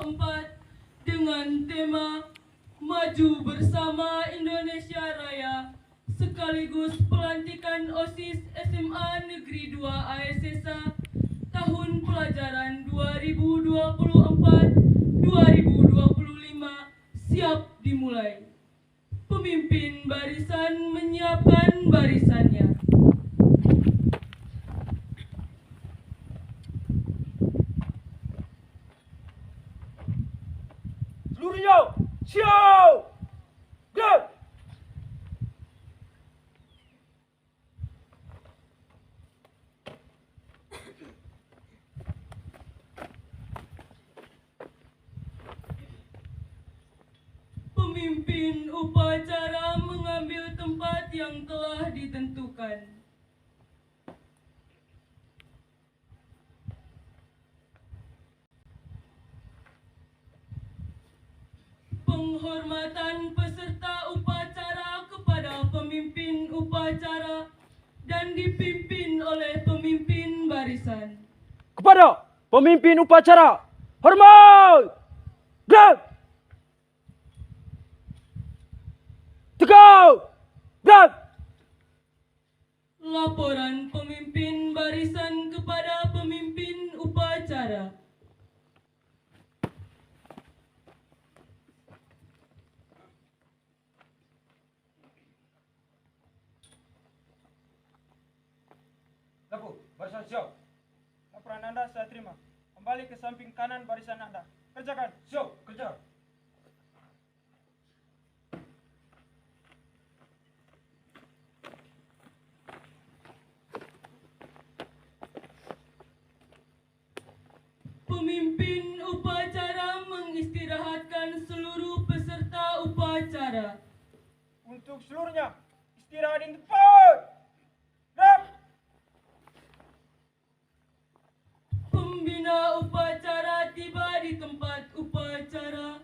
2024 dengan tema Maju Bersama Indonesia Raya sekaligus pelantikan OSIS SMA Negeri 2 ASSA tahun pelajaran 2024-2025 siap dimulai. Pemimpin barisan menyiapkan barisannya. Seluruhnya, siap! Gerak! Pemimpin upacara mengambil tempat yang telah ditentukan. Penghormatan peserta upacara kepada pemimpin upacara dan dipimpin oleh pemimpin barisan. Kepada pemimpin upacara, hormat! Gerak! Tegak! Gerak! Laporan pemimpin barisan kepada pemimpin upacara. Lapu, barisan siap. Laporan Anda saya terima. Kembali ke samping kanan barisan Anda. Kerjakan. Siap, kerja. Pemimpin upacara mengistirahatkan seluruh peserta upacara. Untuk seluruhnya, istirahat di tempat. Gerak. Pembina upacara tiba di tempat upacara.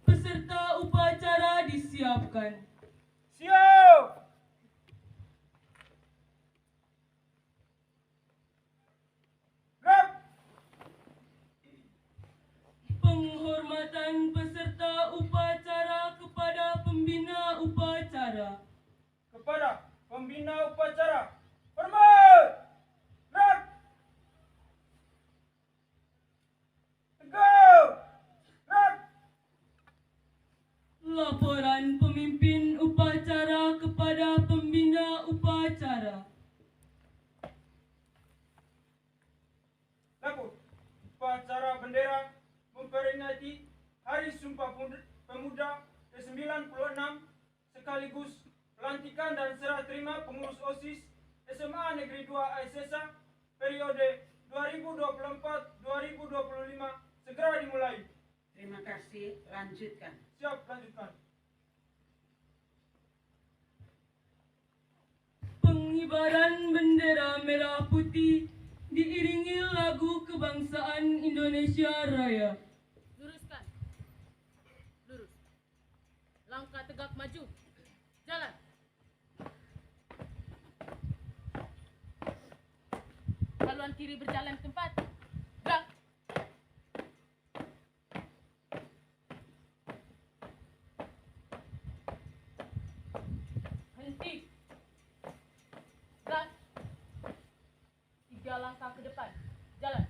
Peserta upacara disiapkan. Siap. Gerak. Penghormatan peserta upacara kepada pembina upacara. Kepada pembina upacara, hormat. Gerak. Tegak. Gerak. Laporan pemimpin upacara kepada pembina upacara. Laku, upacara bendera memperingati Hari Sumpah Pemuda ke-96 sekaligus pelantikan dan serah terima pengurus OSIS SMA Negeri 2 ASSA periode 2024-2025 segera dimulai. Terima kasih, lanjutkan. Siap, lanjutkan. Pengibaran bendera merah putih diiringi lagu kebangsaan Indonesia Raya. Luruskan. Lurus. Langkah tegak maju. Jalan. Haluan kiri berjalan ke tempat. Gerak. Henti. Gerak. 3 langkah ke depan. Jalan.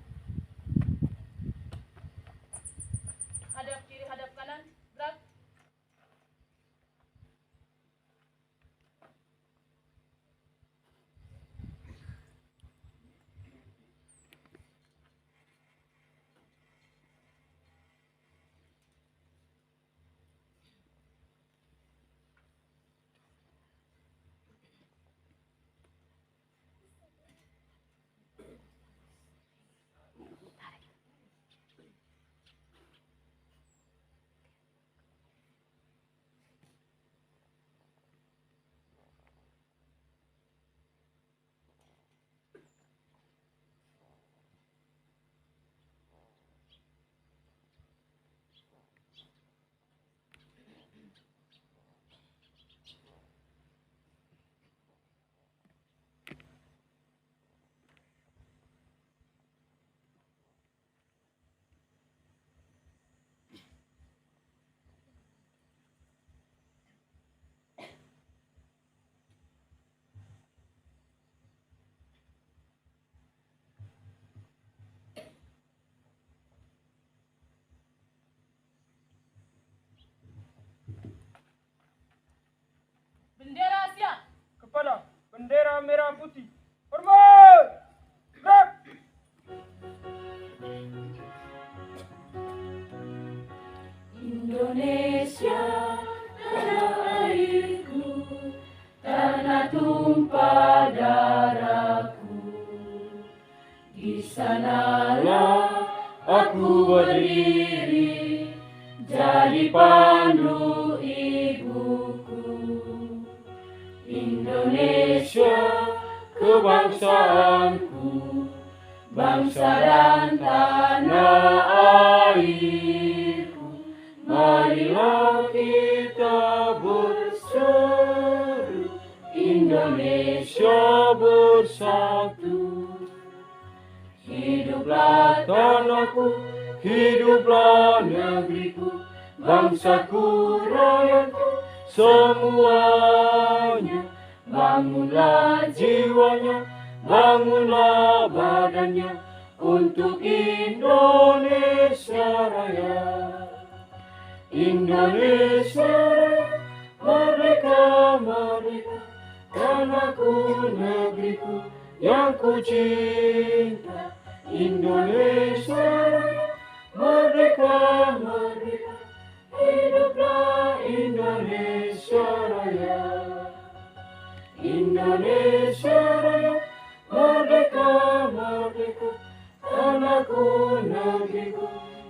Hadap kiri, hadap kanan. Gerak. bendera merah putih. Hormat! Gerak! Indonesia, tanah airku, tanah tumpah darahku. Di sanalah aku berdiri, jadi pandu ibuku. Indonesia, kebangsaanku, bangsa dan tanah airku. Marilah kita berseru, Indonesia bersatu. Hiduplah tanahku, hiduplah negeriku, bangsaku, rakyatku, semuanya. Bangunlah jiwanya, bangunlah badannya, untuk Indonesia Raya. Indonesia Raya, merdeka, merdeka, tanahku, negeriku yang ku cinta. Indonesia Raya, merdeka, merdeka, hiduplah Indonesia Raya. Indonesia Raya, merdeka, merdeka, tanahku, negeriku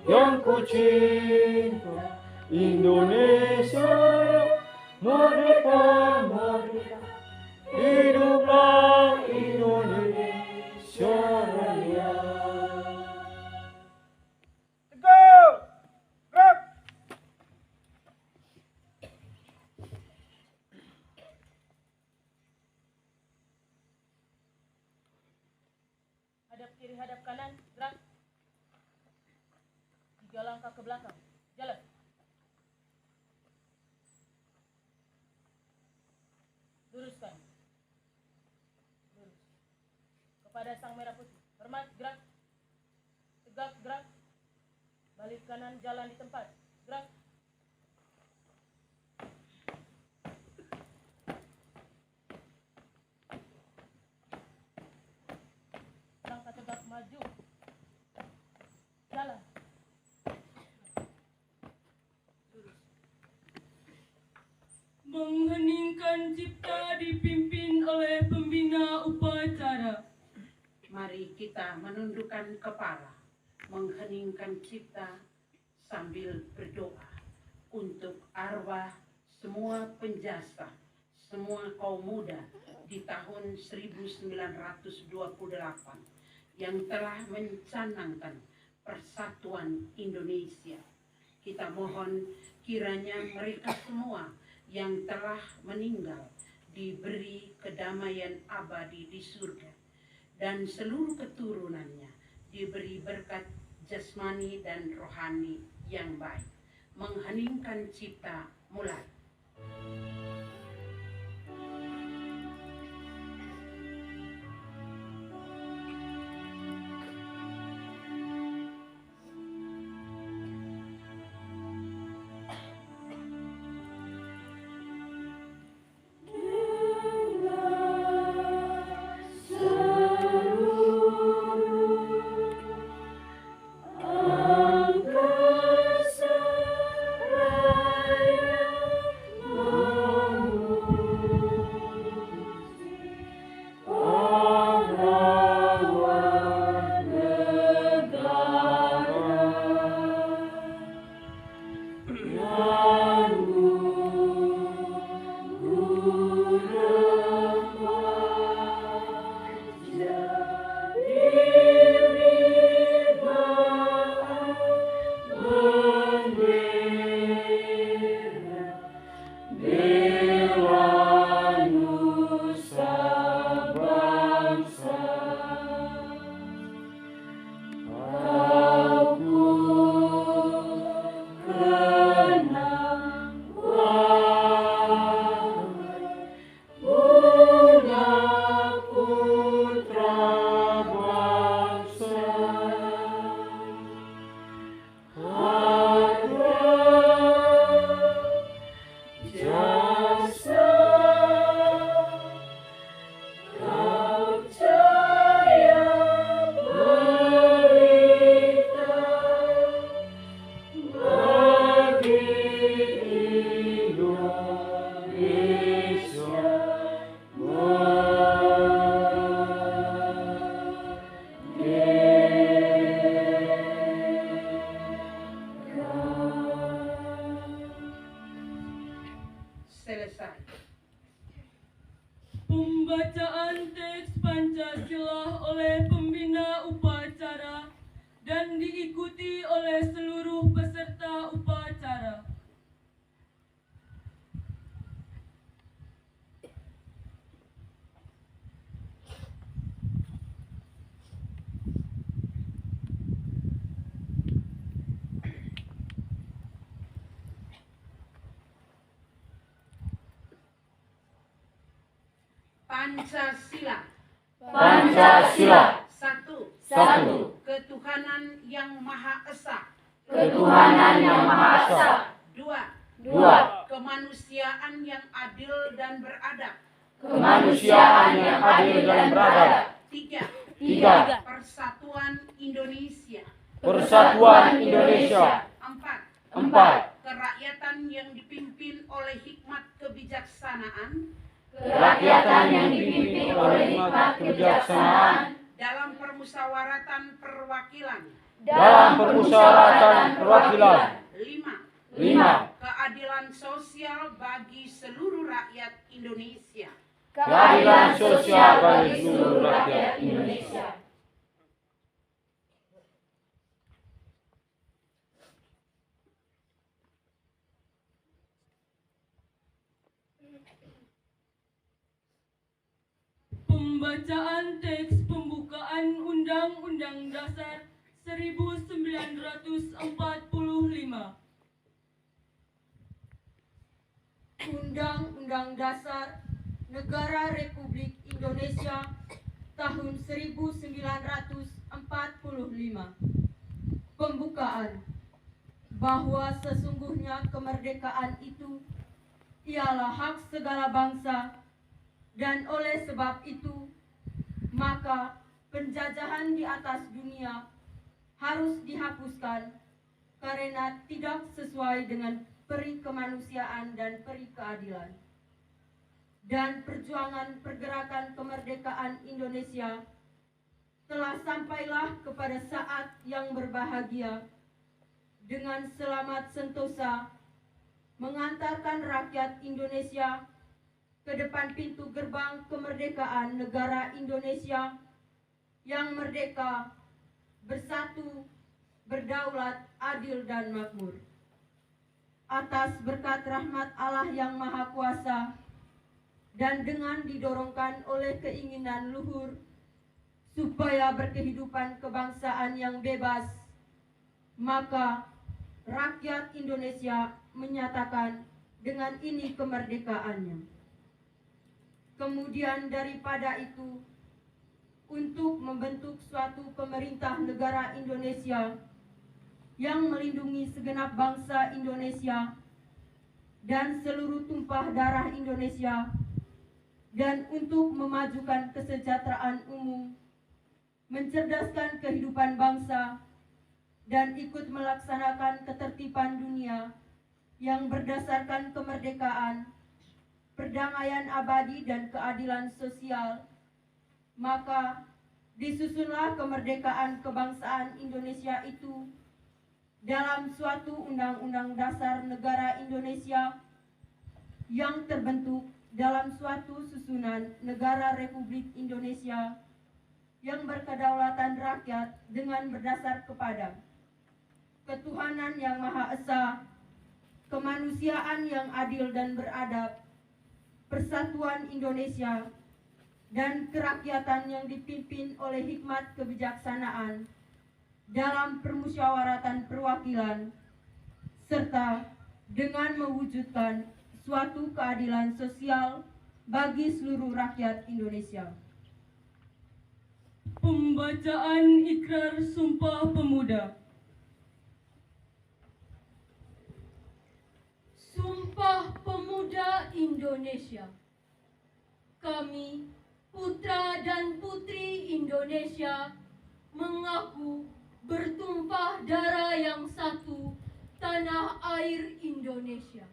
yang ku cinta. Indonesia Raya, merdeka, merdeka, hiduplah Indonesia Raya. Tegak! Gerak! Hadap kiri, hadap kanan, gerak. 3 langkah ke belakang, jalan. Luruskan. Lurus. Kepada sang merah putih. Hormat, gerak. Tegak, gerak. Balik kanan, jalan di tempat. Gerak. Langkah tegak maju. Jalan. Mengheningkan cipta dipimpin oleh pembina upacara. Mari kita menundukkan kepala, mengheningkan cipta sambil berdoa untuk arwah semua penjasa, semua kaum muda di tahun 1928 yang telah mencanangkan persatuan Indonesia. Kita mohon kiranya mereka semua yang telah meninggal diberi kedamaian abadi di surga, dan seluruh keturunannya diberi berkat jasmani dan rohani yang baik. Mengheningkan cipta mulai. Angkasa Raya Pembacaan teks Pancasila oleh pembina upacara dan diikuti oleh seluruh peserta upacara. Pancasila. Pancasila. Satu. Satu. Ketuhanan yang Maha Esa. Ketuhanan yang Maha Esa. Dua. Dua. Kemanusiaan yang adil dan beradab. Kemanusiaan yang adil dan beradab. Tiga. Tiga. Persatuan Indonesia. Persatuan Indonesia. Empat. Empat. Kerakyatan yang dipimpin oleh hikmat kebijaksanaan Kerakyatan yang dipimpin oleh hikmat kebijaksanaan dalam permusyawaratan perwakilan. dalam permusyawaratan perwakilan. Lima. Lima. Keadilan sosial bagi seluruh rakyat Indonesia. Keadilan sosial bagi seluruh rakyat Indonesia. Pembacaan teks pembukaan Undang-Undang Dasar 1945. Undang-Undang Dasar Negara Republik Indonesia tahun 1945. Pembukaan. Bahwa sesungguhnya kemerdekaan itu ialah hak segala bangsa, dan oleh sebab itu maka penjajahan di atas dunia harus dihapuskan karena tidak sesuai dengan peri kemanusiaan dan peri keadilan. Dan perjuangan pergerakan kemerdekaan Indonesia telah sampailah kepada saat yang berbahagia dengan selamat sentosa mengantarkan rakyat Indonesia ke depan pintu gerbang kemerdekaan negara Indonesia yang merdeka, bersatu, berdaulat, adil, dan makmur. Atas berkat rahmat Allah yang Maha Kuasa dan dengan didorongkan oleh keinginan luhur supaya berkehidupan kebangsaan yang bebas, maka rakyat Indonesia menyatakan dengan ini kemerdekaannya. Kemudian daripada itu, untuk membentuk suatu pemerintah negara Indonesia yang melindungi segenap bangsa Indonesia dan seluruh tumpah darah Indonesia, dan untuk memajukan kesejahteraan umum, mencerdaskan kehidupan bangsa, dan ikut melaksanakan ketertiban dunia yang berdasarkan kemerdekaan, perdamaian abadi, dan keadilan sosial, maka disusunlah kemerdekaan kebangsaan Indonesia itu dalam suatu Undang-Undang Dasar Negara Indonesia yang terbentuk dalam suatu susunan Negara Republik Indonesia yang berkedaulatan rakyat dengan berdasar kepada ketuhanan yang Maha Esa, kemanusiaan yang adil dan beradab, persatuan Indonesia, dan kerakyatan yang dipimpin oleh hikmat kebijaksanaan dalam permusyawaratan perwakilan, serta dengan mewujudkan suatu keadilan sosial bagi seluruh rakyat Indonesia. Pembacaan Ikrar Sumpah Pemuda. Sumpah Pemuda Indonesia. Kami, putra dan putri Indonesia, mengaku bertumpah darah yang satu, tanah air Indonesia.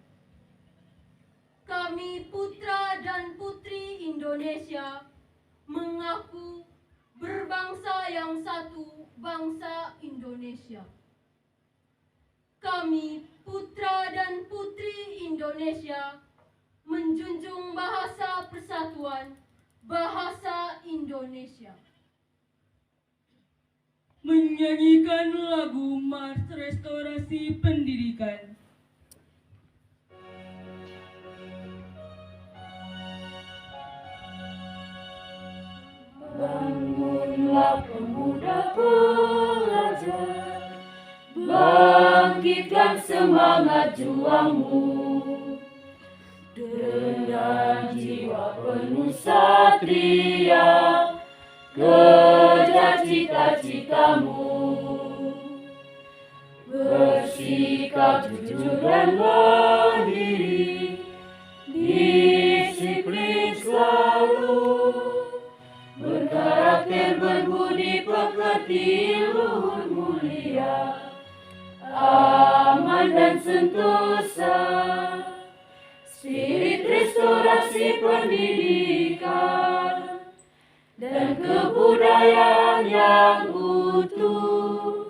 Kami, putra dan putri Indonesia, mengaku berbangsa yang satu, bangsa Indonesia. Kami, putra dan putri Indonesia, menjunjung bahasa persatuan Bahasa Indonesia. Menyanyikan lagu Mars Restorasi Pendidikan. Bangunlah pemuda pelajar, bangkitkan semangat juangmu, dengan jiwa penuh satria, kejar cita-citamu, bersikap jujur dan mandiri, disiplin selalu, berkarakter berbudi pekerti luhur mulia, aman dan sentosa, spirit restorasi pendidikan, dan kebudayaan yang utuh,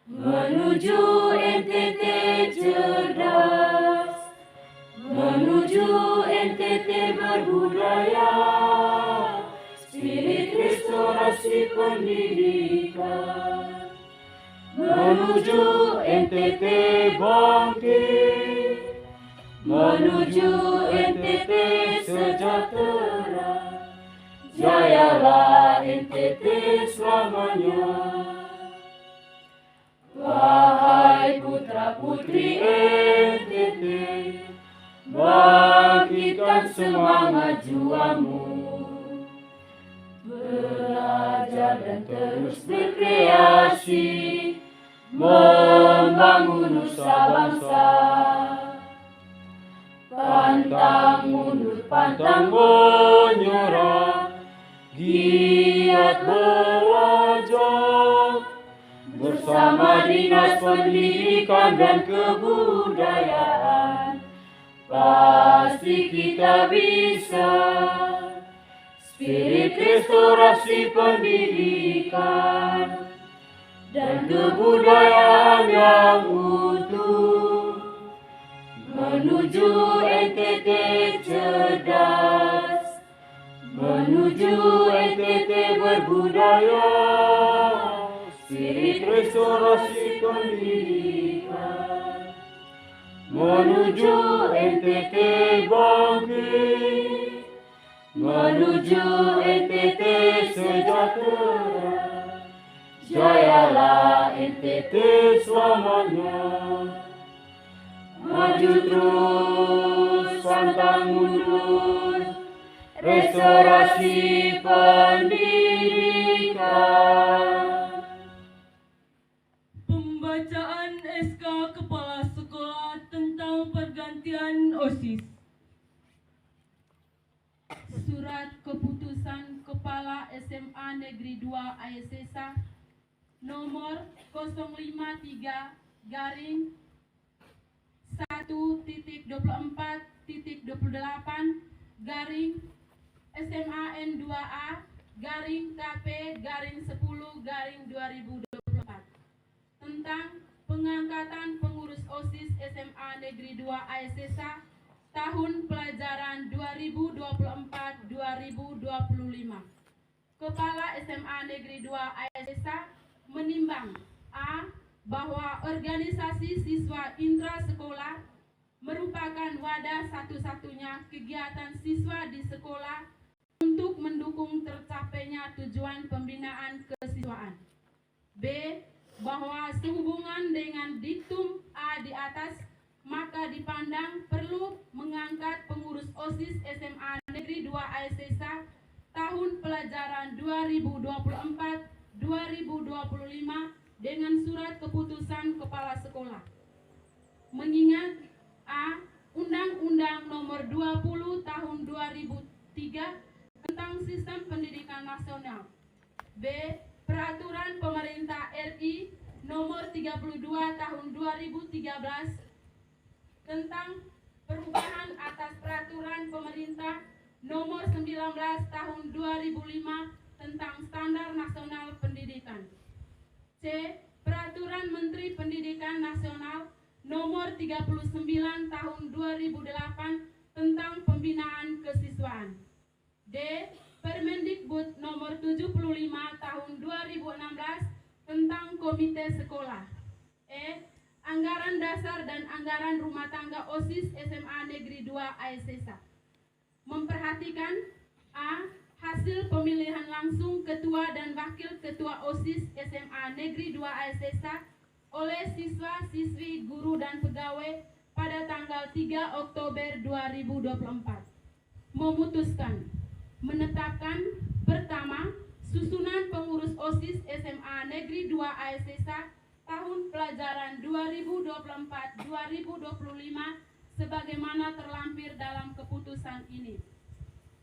menuju NTT cerdas, menuju NTT berbudaya, spirit restorasi pendidikan, menuju NTT bangkit, menuju NTT sejahtera, jayalah NTT selamanya. Wahai putra-putri NTT, bangkitkan semangat juangmu, belajar dan terus berkreasi, membangun nusa bangsa. Pantang mundur, pantang menyerah, giat belajar, bersama Dinas Pendidikan dan Kebudayaan, pasti kita bisa. Spirit restorasi pendidikan dan kebudayaan yang utuh, menuju NTT cerdas, menuju NTT berbudaya, spirit restorasi pendidikan, menuju NTT bangkit, menuju NTT sejahtera, jayalah NTT selamanya. Maju terus, pantang mundur, restorasi pendidikan. Pembacaan SK Kepala Sekolah tentang pergantian OSIS. Surat Keputusan Kepala SMA Negeri 2 Ayasesa nomor 0,1.24.2A/SMAN2A/KP/10/2024 tentang pengangkatan pengurus OSIS SMA Negeri 2 Ayasesa tahun pelajaran 2024-2025. Kepala SMA Negeri 2 Ayasesa menimbang A. Bahwa organisasi siswa intrasekolah merupakan wadah satu-satunya kegiatan siswa di sekolah untuk mendukung tercapainya tujuan pembinaan kesiswaan. B. Bahwa sehubungan dengan diktum A di atas, maka dipandang perlu mengangkat pengurus OSIS SMA Negeri 2 Ayasesa tahun pelajaran 2024-2025 dengan surat keputusan kepala sekolah. Mengingat A. Undang-Undang Nomor 20 Tahun 2003 tentang Sistem Pendidikan Nasional. B. Peraturan Pemerintah RI Nomor 32 Tahun 2013 tentang perubahan atas Peraturan Pemerintah Nomor 19 Tahun 2005 tentang Standar Nasional Pendidikan. C. Peraturan Menteri Pendidikan Nasional Nomor 39 Tahun 2008 tentang pembinaan kesiswaan. D. Permendikbud nomor 75 tahun 2016 tentang komite sekolah. Anggaran dasar dan anggaran rumah tangga OSIS SMA Negeri 2 ASESA. Memperhatikan A. Hasil pemilihan langsung ketua dan wakil ketua OSIS SMA Negeri 2 ASESA oleh siswa, siswi, guru, dan pegawai pada tanggal 3 Oktober 2024. Memutuskan menetapkan pertama, susunan pengurus OSIS SMA Negeri 2 ASESA tahun pelajaran 2024-2025 sebagaimana terlampir dalam keputusan ini.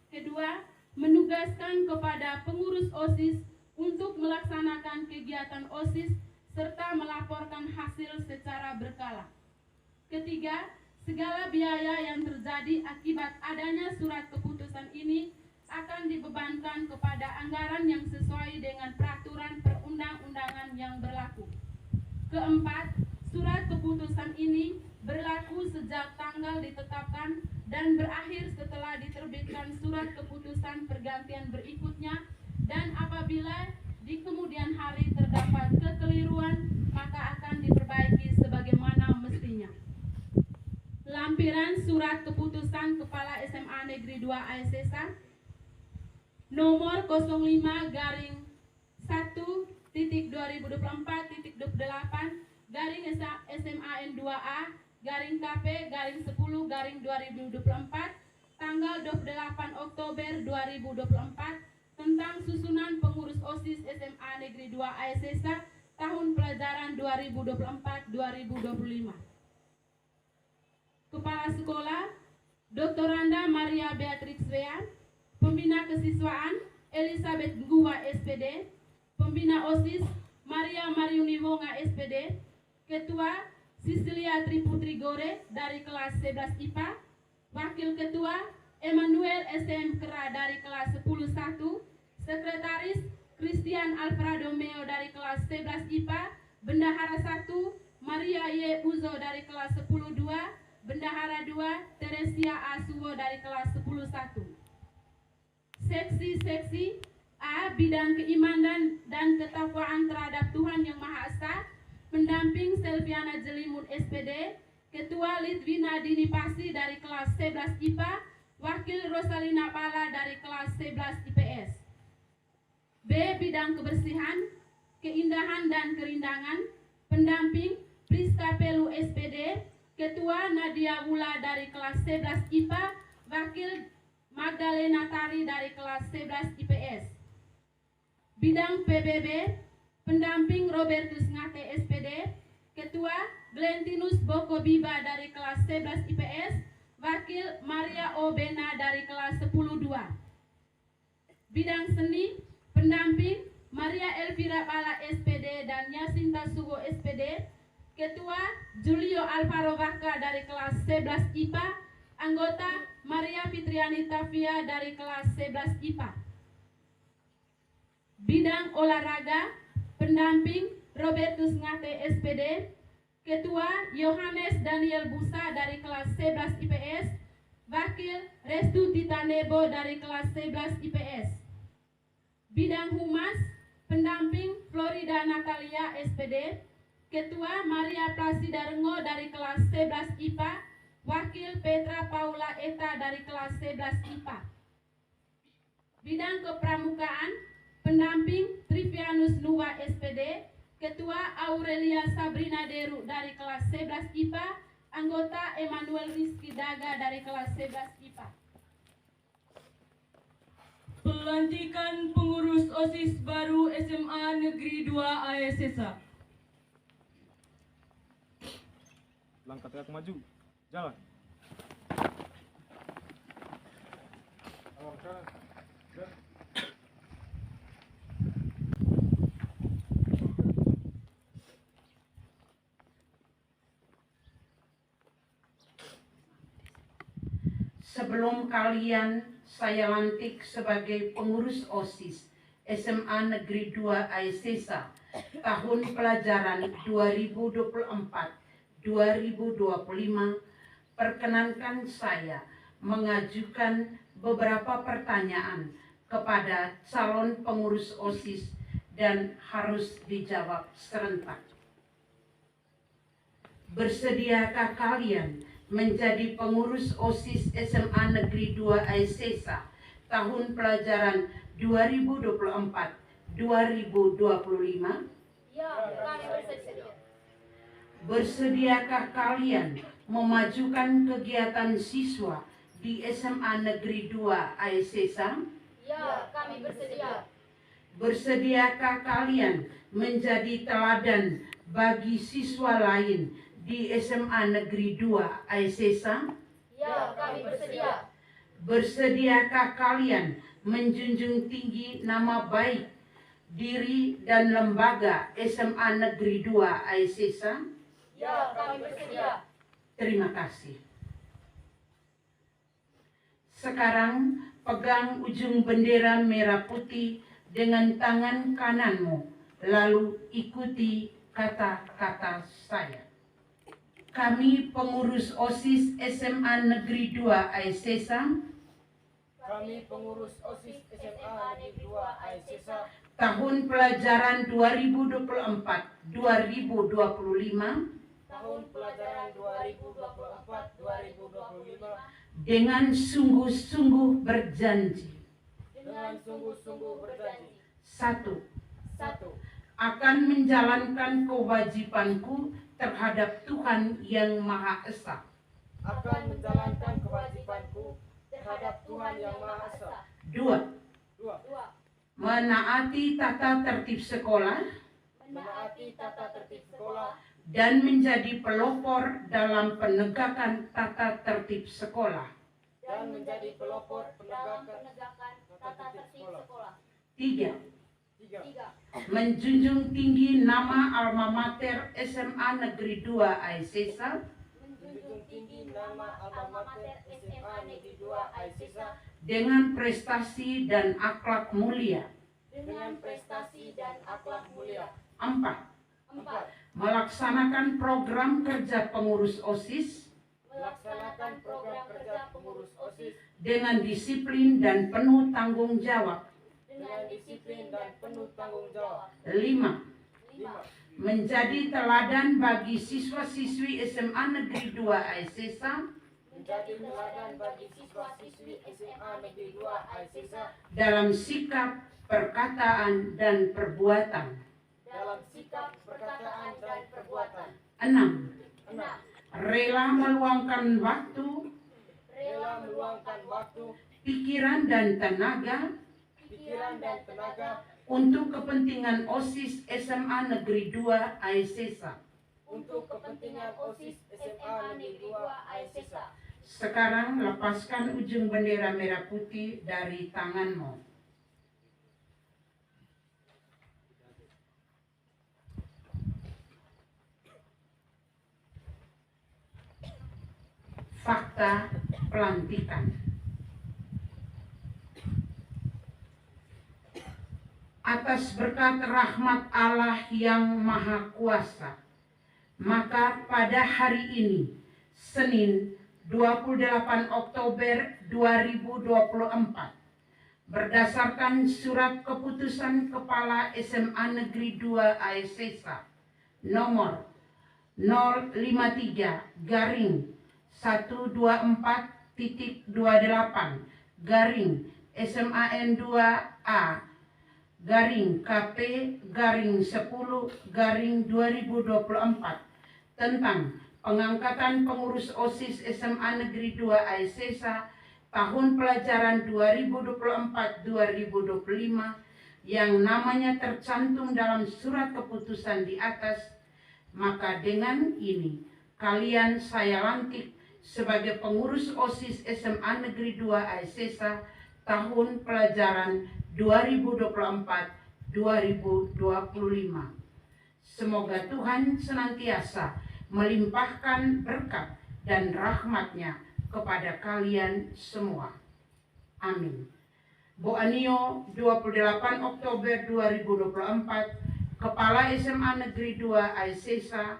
Kedua, menugaskan kepada pengurus OSIS untuk melaksanakan kegiatan OSIS serta melaporkan hasil secara berkala. Ketiga, segala biaya yang terjadi akibat adanya surat keputusan ini akan dibebankan kepada anggaran yang sesuai dengan peraturan perundang-undangan yang berlaku. Keempat, surat keputusan ini berlaku sejak tanggal ditetapkan dan berakhir setelah diterbitkan surat keputusan pergantian berikutnya, dan apabila di kemudian hari terdapat kekeliruan maka akan diperbaiki sebagaimana mestinya. Lampiran surat keputusan Kepala SMA Negeri 2 ASESA nomor 05/1-2024-2A/SMAN2A/KP/10/2024 tanggal 28 Oktober 2024 tentang susunan pengurus OSIS SMA Negeri 2 ASESA tahun pelajaran 2024-2025. Kepala Sekolah Dr. Randa Maria Beatrix Wea, Pembina Kesiswaan Elizabeth Ngguwa SPD, Pembina OSIS Maria Mariuni Wonga SPD, Ketua Sisilia Triputri Gore dari kelas 11 IPA, Wakil Ketua Emmanuel SM Kera dari kelas 10-1, Sekretaris Christian Alfredo Meo dari kelas 11 IPA, Bendahara 1 Maria Y. Uzo dari kelas 10-2, Bendahara 2 Teresia Asuwo dari kelas 10-1. Seksi-seksi A. Bidang keimanan dan ketakwaan terhadap Tuhan Yang Maha Esa, pendamping Selviana Jelimun SPD, Ketua Litwina Dinipasi dari kelas 11 IPA, Wakil Rosalina Pala dari kelas 11 IPS. B. Bidang kebersihan, keindahan dan kerindangan, pendamping Priska Pelu SPD, Ketua Nadia Wula dari kelas 11 IPA, Wakil Magdalena Tari dari kelas 11 IPS. Bidang PBB, pendamping Robertus Ngate SPD, Ketua Glentinus Boko Biba dari kelas 11 IPS, Wakil Maria Obena dari kelas 10-2. Bidang seni, pendamping Maria Elvira Pala SPD dan Yasinta Sugo SPD, Ketua Julio Alvaro Vaca dari kelas 11 IPA, anggota Maria Fitriani Tavia dari kelas 11 IPA. Bidang olahraga, pendamping Robertus Ngate SPD, Ketua Yohanes Daniel Busa dari kelas 11 IPS, Wakil Restu Tita Nebo dari kelas 11 IPS. Bidang humas, pendamping Florida Natalia SPD, Ketua Maria Plasida Rengo dari kelas 11 IPA, Wakil Petra Paula Eta dari kelas 11 IPA. Bidang kepramukaan, pendamping Trivianus Nuwa SPD, Ketua Aurelia Sabrina Deru dari kelas 11 IPA, anggota Emmanuel Rizky Daga dari kelas 11 IPA. Pelantikan pengurus OSIS baru SMA Negeri 2 ASESA. Langkah tegak maju, jalan. Sebelum kalian saya lantik sebagai pengurus OSIS SMA Negeri 2 ASESA tahun pelajaran 2024-2025, perkenankan saya mengajukan beberapa pertanyaan kepada calon pengurus OSIS dan harus dijawab serentak. Bersediakah kalian menjadi pengurus OSIS SMA Negeri 2 Aisesa tahun pelajaran 2024-2025? Ya, kami bersedia. Bersediakah kalian memajukan kegiatan siswa di SMA Negeri 2 Aisesa? Ya, kami bersedia. Bersediakah kalian menjadi teladan bagi siswa lain di SMA Negeri 2 Aisesa? Ya, kami bersedia. Bersediakah kalian menjunjung tinggi nama baik diri dan lembaga SMA Negeri 2 Aisesa? Ya, kami bersedia. Terima kasih. Sekarang pegang ujung bendera merah putih dengan tangan kananmu, lalu ikuti kata-kata saya. Kami pengurus OSIS SMA Negeri 2 Aisesa, Kami pengurus OSIS SMA Negeri 2 Aisesa tahun pelajaran 2024-2025 tahun pelajaran 2024-2025 dengan sungguh-sungguh berjanji. dengan sungguh-sungguh berjanji. 1. 1. Akan menjalankan kewajibanku terhadap Tuhan Yang Maha Esa. Akan menjalankan kewajibanku terhadap Tuhan Yang Maha Esa. 2. 2. Menaati tata tertib sekolah Menaati tata tertib sekolah dan menjadi pelopor dalam penegakan tata tertib sekolah. dan menjadi pelopor Dalam penegakan penegakan tata tertib sekolah. 3. 3. Menjunjung tinggi nama alma mater SMA Negeri 2 Aisesa Menjunjung tinggi nama alma mater SMA Negeri 2 Aisesa dengan prestasi dan akhlak mulia. dengan prestasi dan akhlak mulia. 4. 4. Melaksanakan program kerja pengurus OSIS Melaksanakan program kerja pengurus OSIS dengan disiplin dan penuh tanggung jawab. dengan disiplin dan penuh tanggung jawab. 5. 5. Menjadi teladan bagi siswa-siswi SMA Negeri 2 Aisesa Menjadi teladan bagi siswa-siswi SMA Negeri 2 Aisesa dalam sikap, perkataan, dan perbuatan. dalam sikap, perkataan, dan perbuatan. 6. 6. Rela meluangkan waktu, Rela meluangkan waktu, pikiran, dan tenaga pikiran, dan tenaga untuk kepentingan OSIS SMA Negeri 2 Aisesa. untuk kepentingan OSIS SMA Negeri 2 Aisesa. Sekarang lepaskan ujung bendera merah putih dari tanganmu. Fakta pelantikan. Atas berkat rahmat Allah yang Maha Kuasa, maka pada hari ini, Senin 28 Oktober 2024, berdasarkan surat keputusan Kepala SMA Negeri 2 Aisesa nomor 053-124-2A-SMAN2A-KP-10-2024 tentang pengangkatan pengurus OSIS SMA Negeri 2 Aisesa tahun pelajaran 2024-2025 yang namanya tercantum dalam surat keputusan di atas, maka dengan ini kalian saya lantik sebagai pengurus OSIS SMA Negeri 2 Aisesa tahun pelajaran 2024-2025. Semoga Tuhan senantiasa melimpahkan berkat dan rahmat-Nya kepada kalian semua. Amin. Boanio 28 Oktober 2024, Kepala SMA Negeri 2 Aisesa,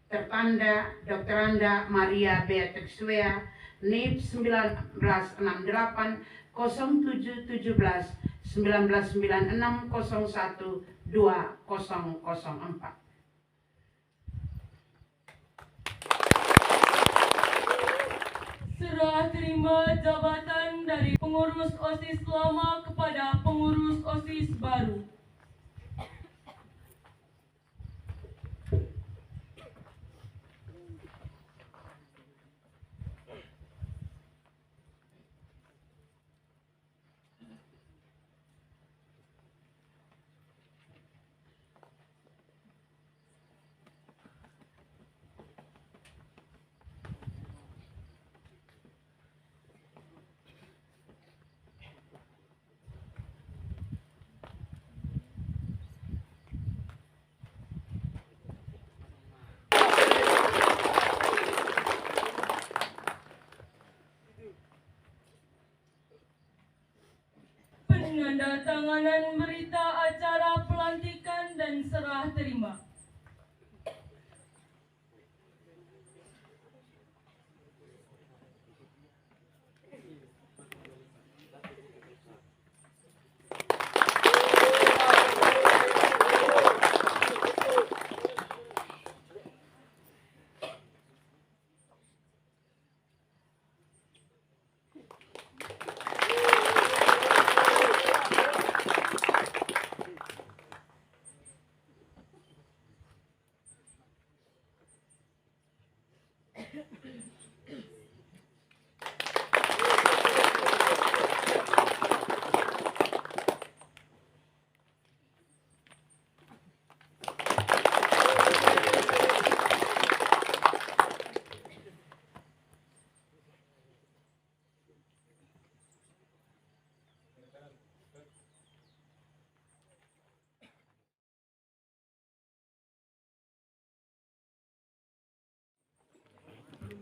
tertanda Dr. Anda Maria Beatrix Wea, NIP 1968 0717 1996012004. Serah terima jabatan dari pengurus OSIS lama kepada pengurus OSIS baru. Penandatanganan berita acara pelantikan dan serah terima.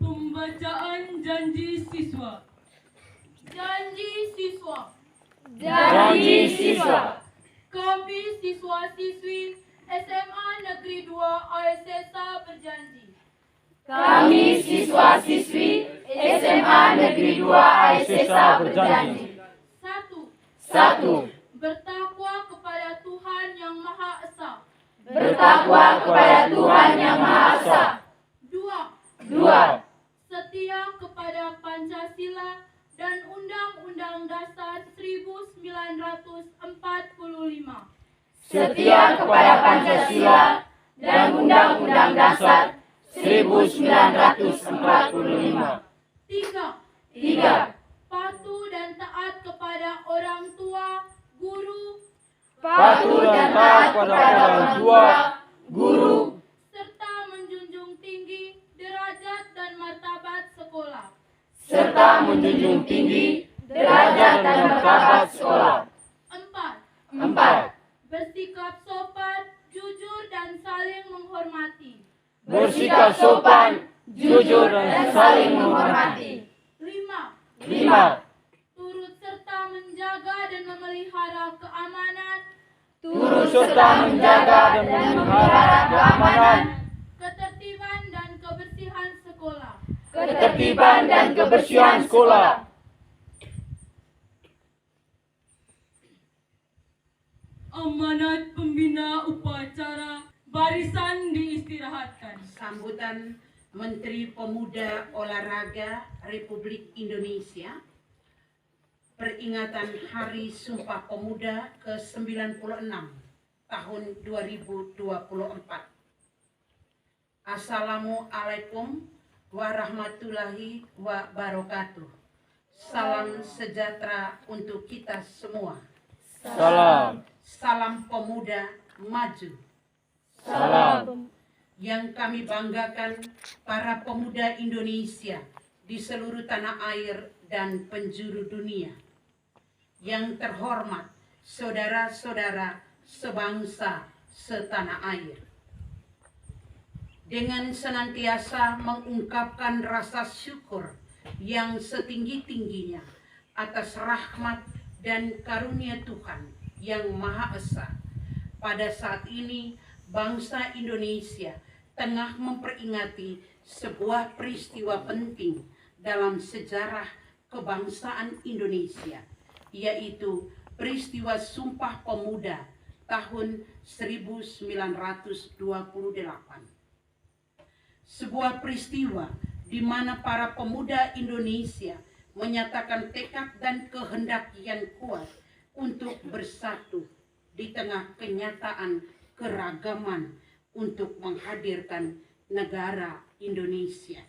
Pembacaan janji siswa. Janji siswa. Janji siswa. Kami siswa-siswi SMA Negeri 2 ASSA berjanji. Kami siswa-siswi SMA Negeri 2 ASSA berjanji. 1. Bertakwa kepada Tuhan Yang Maha Esa. Bertakwa kepada Tuhan Yang Maha Esa. 2. Setia kepada Pancasila dan Undang-Undang Dasar 1945. Setia kepada Pancasila dan Undang-Undang Dasar 1945. 3. Patuh dan taat kepada orang tua, guru, Patuh dan taat kepada orang tua, guru, serta menjunjung tinggi derajat dan martabat sekolah. serta menjunjung tinggi derajat dan martabat sekolah. 4. Bersikap sopan, jujur dan saling menghormati. Bersikap sopan, jujur dan saling menghormati. 5. Turut serta menjaga dan memelihara keamanan, Turut serta menjaga dan memelihara keamanan, ketertiban dan kebersihan sekolah. ketertiban dan kebersihan sekolah. Amanat pembina upacara, barisan diistirahatkan. Sambutan Menteri Pemuda Olahraga Republik Indonesia, peringatan Hari Sumpah Pemuda ke-96 tahun 2024. Assalamualaikum warahmatullahi wabarakatuh. Salam sejahtera untuk kita semua. Salam. Salam pemuda maju. Salam. Yang kami banggakan para pemuda Indonesia di seluruh tanah air dan penjuru dunia. Yang terhormat saudara-saudara sebangsa setanah air. Dengan senantiasa mengungkapkan rasa syukur yang setinggi-tingginya atas rahmat dan karunia Tuhan yang Maha Esa, pada saat ini bangsa Indonesia tengah memperingati sebuah peristiwa penting dalam sejarah kebangsaan Indonesia, yaitu peristiwa Sumpah Pemuda tahun 1928. Sebuah peristiwa di mana para pemuda Indonesia menyatakan tekad dan kehendak yang kuat untuk bersatu di tengah kenyataan keragaman untuk menghadirkan negara Indonesia.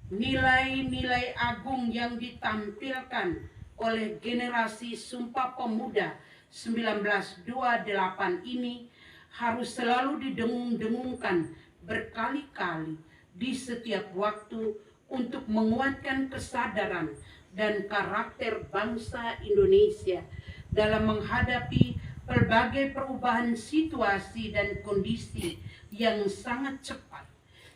Nilai-nilai agung yang ditampilkan oleh generasi Sumpah Pemuda 1928 ini harus selalu didengung-dengungkan berkali-kali di setiap waktu untuk menguatkan kesadaran dan karakter bangsa Indonesia dalam menghadapi berbagai perubahan situasi dan kondisi yang sangat cepat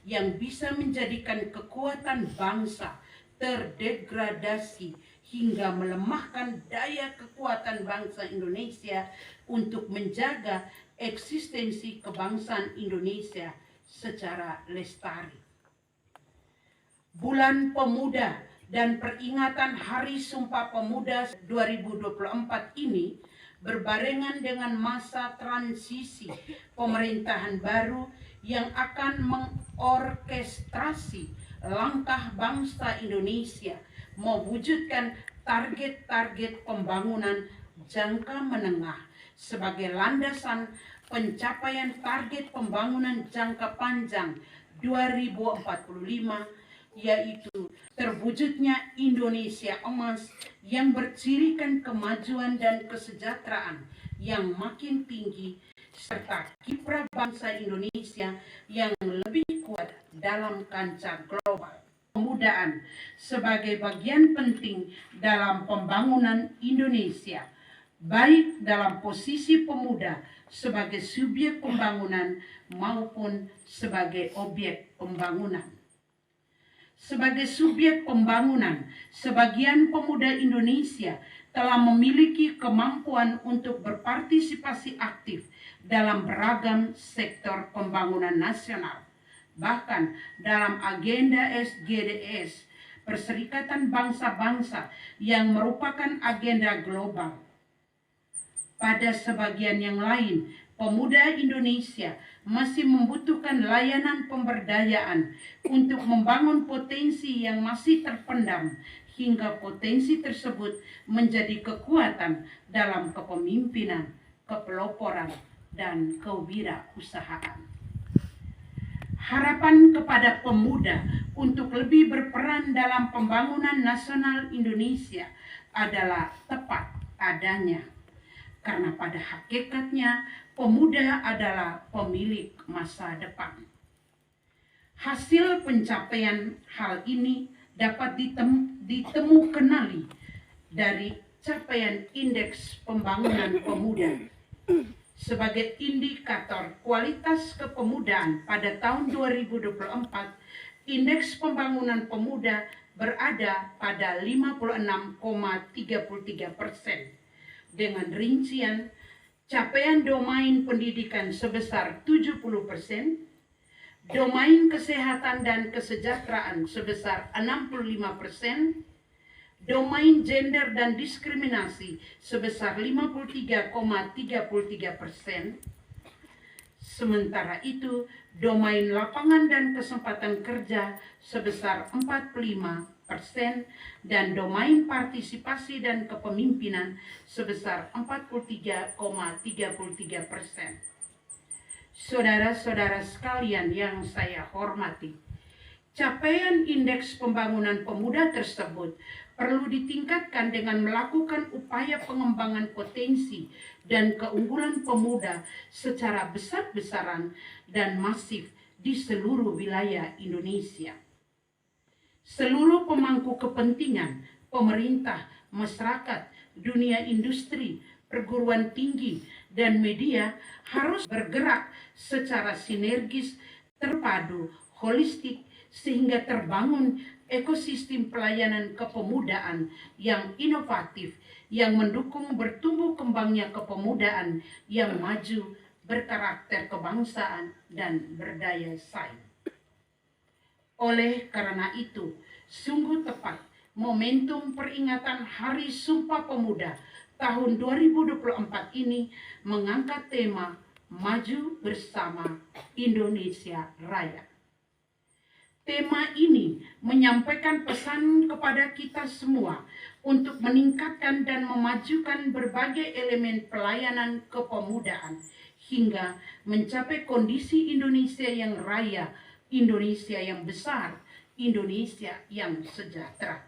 yang bisa menjadikan kekuatan bangsa terdegradasi hingga melemahkan daya kekuatan bangsa Indonesia untuk menjaga eksistensi kebangsaan Indonesia secara lestari. Bulan Pemuda dan peringatan Hari Sumpah Pemuda 2024 ini berbarengan dengan masa transisi pemerintahan baru yang akan mengorkestrasi langkah bangsa Indonesia mewujudkan target-target pembangunan jangka menengah sebagai landasan pencapaian target pembangunan jangka panjang 2045, yaitu terwujudnya Indonesia emas yang bercirikan kemajuan dan kesejahteraan yang makin tinggi serta kiprah bangsa Indonesia yang lebih kuat dalam kancah global. Pemudaan sebagai bagian penting dalam pembangunan Indonesia, baik dalam posisi pemuda sebagai subjek pembangunan maupun sebagai objek pembangunan. Sebagai subjek pembangunan, sebagian pemuda Indonesia telah memiliki kemampuan untuk berpartisipasi aktif dalam beragam sektor pembangunan nasional. Bahkan dalam agenda SGDS, Perserikatan Bangsa-Bangsa yang merupakan agenda global. Pada sebagian yang lain, pemuda Indonesia masih membutuhkan layanan pemberdayaan untuk membangun potensi yang masih terpendam hingga potensi tersebut menjadi kekuatan dalam kepemimpinan, kepeloporan, dan kewirausahaan. Harapan kepada pemuda untuk lebih berperan dalam pembangunan nasional Indonesia adalah tepat adanya. Karena pada hakikatnya pemuda adalah pemilik masa depan. Hasil pencapaian hal ini dapat ditemukanali dari capaian Indeks Pembangunan Pemuda sebagai indikator kualitas kepemudaan pada tahun 2024. Indeks Pembangunan Pemuda berada pada 56,33%. Dengan rincian capaian domain pendidikan sebesar 70%, domain kesehatan dan kesejahteraan sebesar 65%, domain gender dan diskriminasi sebesar 53,33%. Sementara itu, domain lapangan dan kesempatan kerja sebesar 45% dan domain partisipasi dan kepemimpinan sebesar 43,33%. Saudara-saudara sekalian yang saya hormati, capaian Indeks Pembangunan Pemuda tersebut perlu ditingkatkan dengan melakukan upaya pengembangan potensi dan keunggulan pemuda secara besar-besaran dan masif di seluruh wilayah Indonesia. Seluruh pemangku kepentingan, pemerintah, masyarakat, dunia industri, perguruan tinggi, dan media harus bergerak secara sinergis, terpadu, holistik, sehingga terbangun ekosistem pelayanan kepemudaan yang inovatif, yang mendukung bertumbuh kembangnya kepemudaan yang maju, berkarakter kebangsaan, dan berdaya saing. Oleh karena itu, sungguh tepat momentum peringatan Hari Sumpah Pemuda tahun 2024 ini mengangkat tema Maju Bersama Indonesia Raya. Tema ini menyampaikan pesan kepada kita semua untuk meningkatkan dan memajukan berbagai elemen pelayanan kepemudaan hingga mencapai kondisi Indonesia yang raya, Indonesia yang besar, Indonesia yang sejahtera.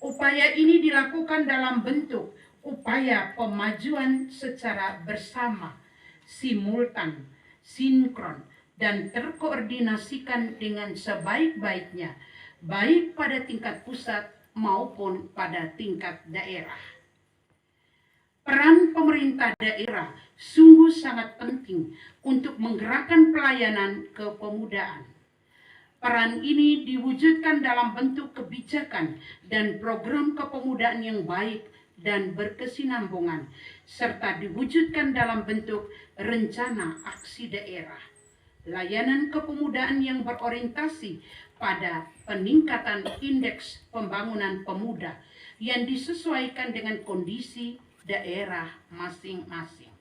Upaya ini dilakukan dalam bentuk upaya pemajuan secara bersama, simultan, sinkron, dan terkoordinasikan dengan sebaik-baiknya, baik pada tingkat pusat maupun pada tingkat daerah. Peran pemerintah daerah sungguh sangat penting untuk menggerakkan pelayanan kepemudaan. Peran ini diwujudkan dalam bentuk kebijakan dan program kepemudaan yang baik dan berkesinambungan, serta diwujudkan dalam bentuk rencana aksi daerah. Layanan kepemudaan yang berorientasi pada peningkatan indeks pembangunan pemuda yang disesuaikan dengan kondisi daerah masing-masing.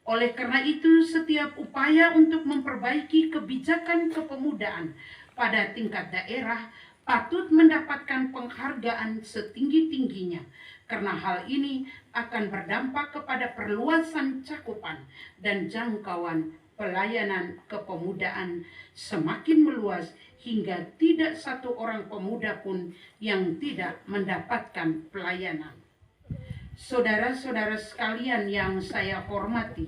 Oleh karena itu, setiap upaya untuk memperbaiki kebijakan kepemudaan pada tingkat daerah patut mendapatkan penghargaan setinggi-tingginya, karena hal ini akan berdampak kepada perluasan cakupan dan jangkauan pelayanan kepemudaan semakin meluas hingga tidak satu orang pemuda pun yang tidak mendapatkan pelayanan. Saudara-saudara sekalian yang saya hormati,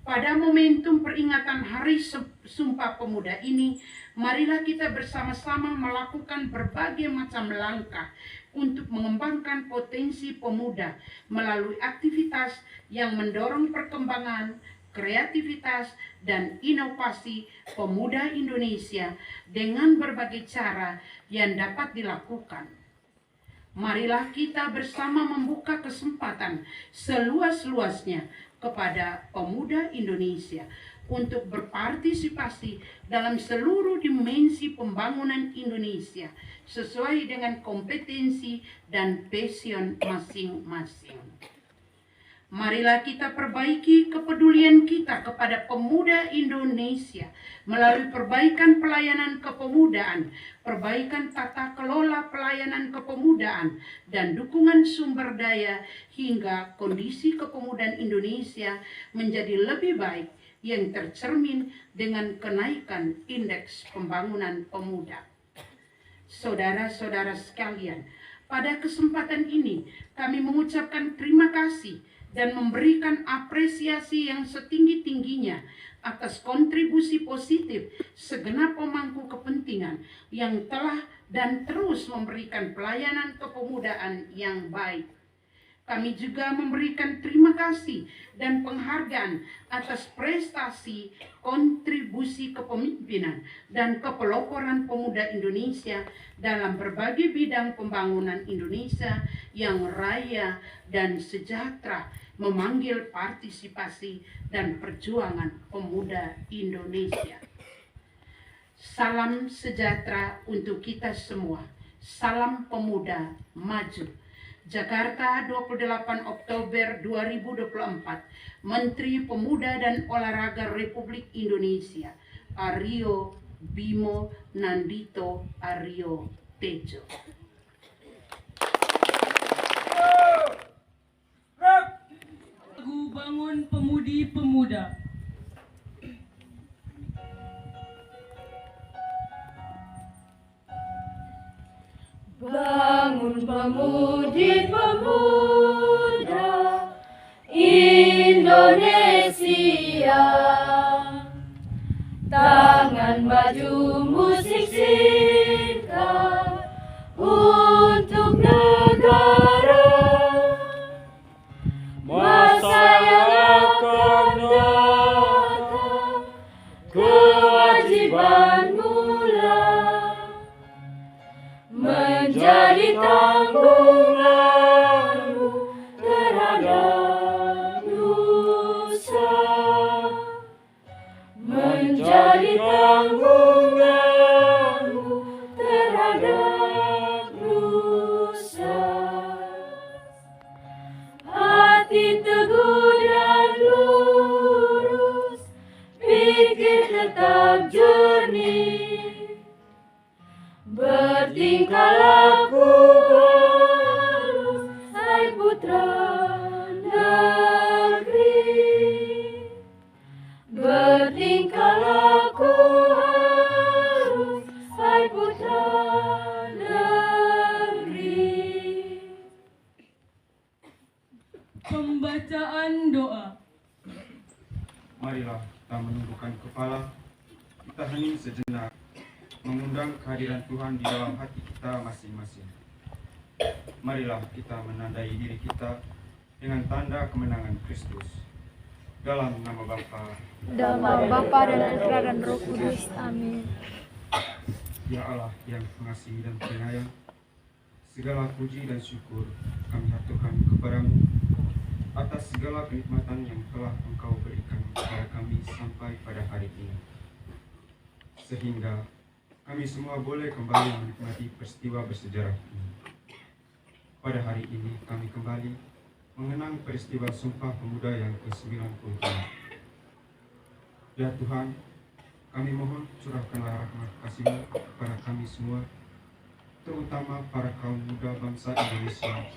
pada momentum peringatan Hari Sumpah Pemuda ini, marilah kita bersama-sama melakukan berbagai macam langkah untuk mengembangkan potensi pemuda melalui aktivitas yang mendorong perkembangan, kreativitas, dan inovasi pemuda Indonesia dengan berbagai cara yang dapat dilakukan. Marilah kita bersama membuka kesempatan seluas-luasnya kepada pemuda Indonesia untuk berpartisipasi dalam seluruh dimensi pembangunan Indonesia sesuai dengan kompetensi dan passion masing-masing. Marilah kita perbaiki kepedulian kita kepada pemuda Indonesia melalui perbaikan pelayanan kepemudaan, perbaikan tata kelola pelayanan kepemudaan, dan dukungan sumber daya hingga kondisi kepemudaan Indonesia menjadi lebih baik yang tercermin dengan kenaikan indeks pembangunan pemuda. Saudara-saudara sekalian, pada kesempatan ini kami mengucapkan terima kasih dan memberikan apresiasi yang setinggi-tingginya atas kontribusi positif segenap pemangku kepentingan yang telah dan terus memberikan pelayanan kepemudaan yang baik. Kami juga memberikan terima kasih dan penghargaan atas prestasi, kontribusi kepemimpinan, dan kepeloporan pemuda Indonesia dalam berbagai bidang pembangunan Indonesia yang raya dan sejahtera, memanggil partisipasi dan perjuangan pemuda Indonesia. Salam sejahtera untuk kita semua. Salam pemuda maju. Jakarta, 28 Oktober 2024. Menteri Pemuda dan Olahraga Republik Indonesia, Aryo Bimo Nandito Aryo Tejo. Lagu Bangun Pemudi Pemuda. Bangun pemudi pemuda Indonesia, tangan maju musik singkat untuk negara. Masa yang akan datang, kewajiban mula menjadi tanggunganmu terhadap nusa, menjadi tanggunganmu terhadap nusa. murni, bertingkah laku halus, hai putra negeri. Bertingkah laku halus, hai putra negeri. Pembacaan doa. Marilah kita menundukkan kepala, kita hening sejenak, mengundang kehadiran Tuhan di dalam hati kita masing-masing. Marilah kita menandai diri kita dengan tanda kemenangan Kristus. Dalam nama Bapa, Dalam nama Bapa dan Putra dan Roh Kudus. Amin. Ya Allah yang pengasih dan penyayang, segala puji dan syukur kami haturkan kepadamu atas segala kenikmatan yang telah Engkau berikan kepada kami sampai pada hari ini. Sehingga kami semua boleh kembali menikmati peristiwa bersejarah ini. Pada hari ini kami kembali mengenang peristiwa Sumpah Pemuda yang ke-95. Ya Tuhan, kami mohon curahkanlah rahmat kasih-Mu kepada kami semua, terutama para kaum muda bangsa Indonesia,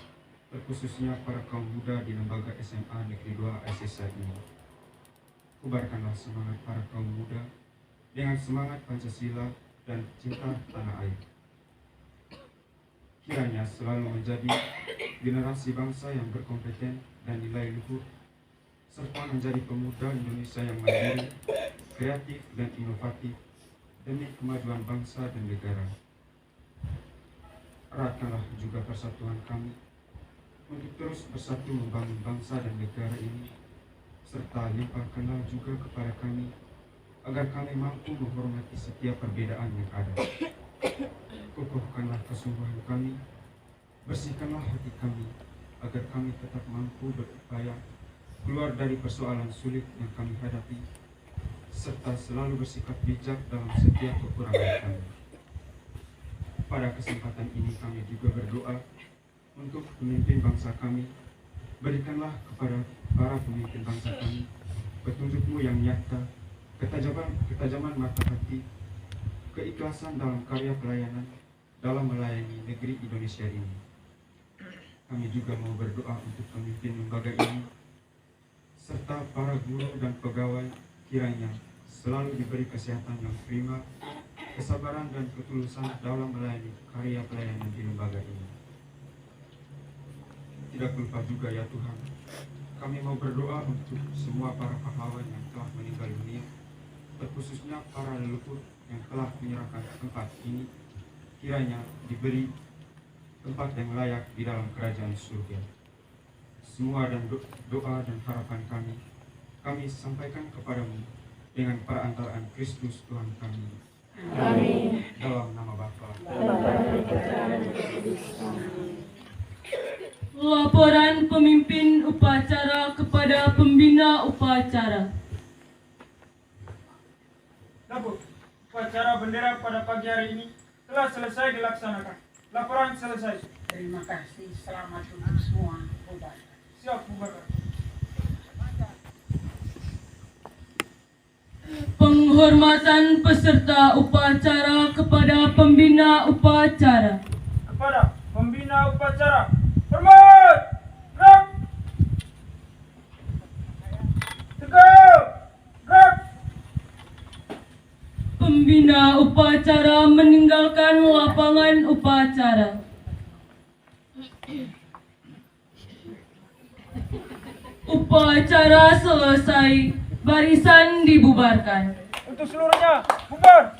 terkhususnya para kaum muda di lembaga SMA Negeri 2 SSI ini. Kubarkanlah semangat para kaum muda dengan semangat Pancasila dan cinta tanah air. Kiranya selalu menjadi generasi bangsa yang berkompeten dan nilai luhur, serta menjadi pemuda Indonesia yang mandiri, kreatif dan inovatif demi kemajuan bangsa dan negara. Eratkanlah juga persatuan kami untuk terus bersatu membangun bangsa dan negara ini, serta limpahkanlah juga kepada kami agar kami mampu menghormati setiap perbedaan yang ada. Kokohkanlah kesungguhan kami, bersihkanlah hati kami agar kami tetap mampu berupaya keluar dari persoalan sulit yang kami hadapi, serta selalu bersikap bijak dalam setiap kekurangan kami. Pada kesempatan ini kami juga berdoa untuk pemimpin bangsa kami. Berikanlah kepada para pemimpin bangsa kami petunjuk-Mu yang nyata, ketajaman mata hati, keikhlasan dalam karya pelayanan dalam melayani negeri Indonesia ini. Kami juga mau berdoa untuk pemimpin lembaga ini, serta para guru dan pegawai, kiranya selalu diberi kesehatan yang prima, kesabaran dan ketulusan dalam melayani karya pelayanan di lembaga ini. Tidak lupa juga ya Tuhan, kami mau berdoa untuk semua para pahlawan yang telah meninggal dunia, terkhususnya para leluhur yang telah menyerahkan tempat ini, kiranya diberi tempat yang layak di dalam kerajaan surga. Semua dan doa dan harapan kami sampaikan kepadamu dengan perantaraan Kristus Tuhan kami. Amin. Dalam nama Bapa, Laporan pemimpin upacara kepada pembina upacara. Dapur, upacara bendera pada pagi hari ini telah selesai dilaksanakan. Laporan selesai. Terima kasih, selamat untuk semua. Siap, bubarkan. Penghormatan peserta upacara kepada pembina upacara. Kepada pembina upacara, hormat, gerak, tegak, gerak. Pembina upacara meninggalkan lapangan upacara. Upacara selesai, barisan dibubarkan. Untuk seluruhnya, bubar.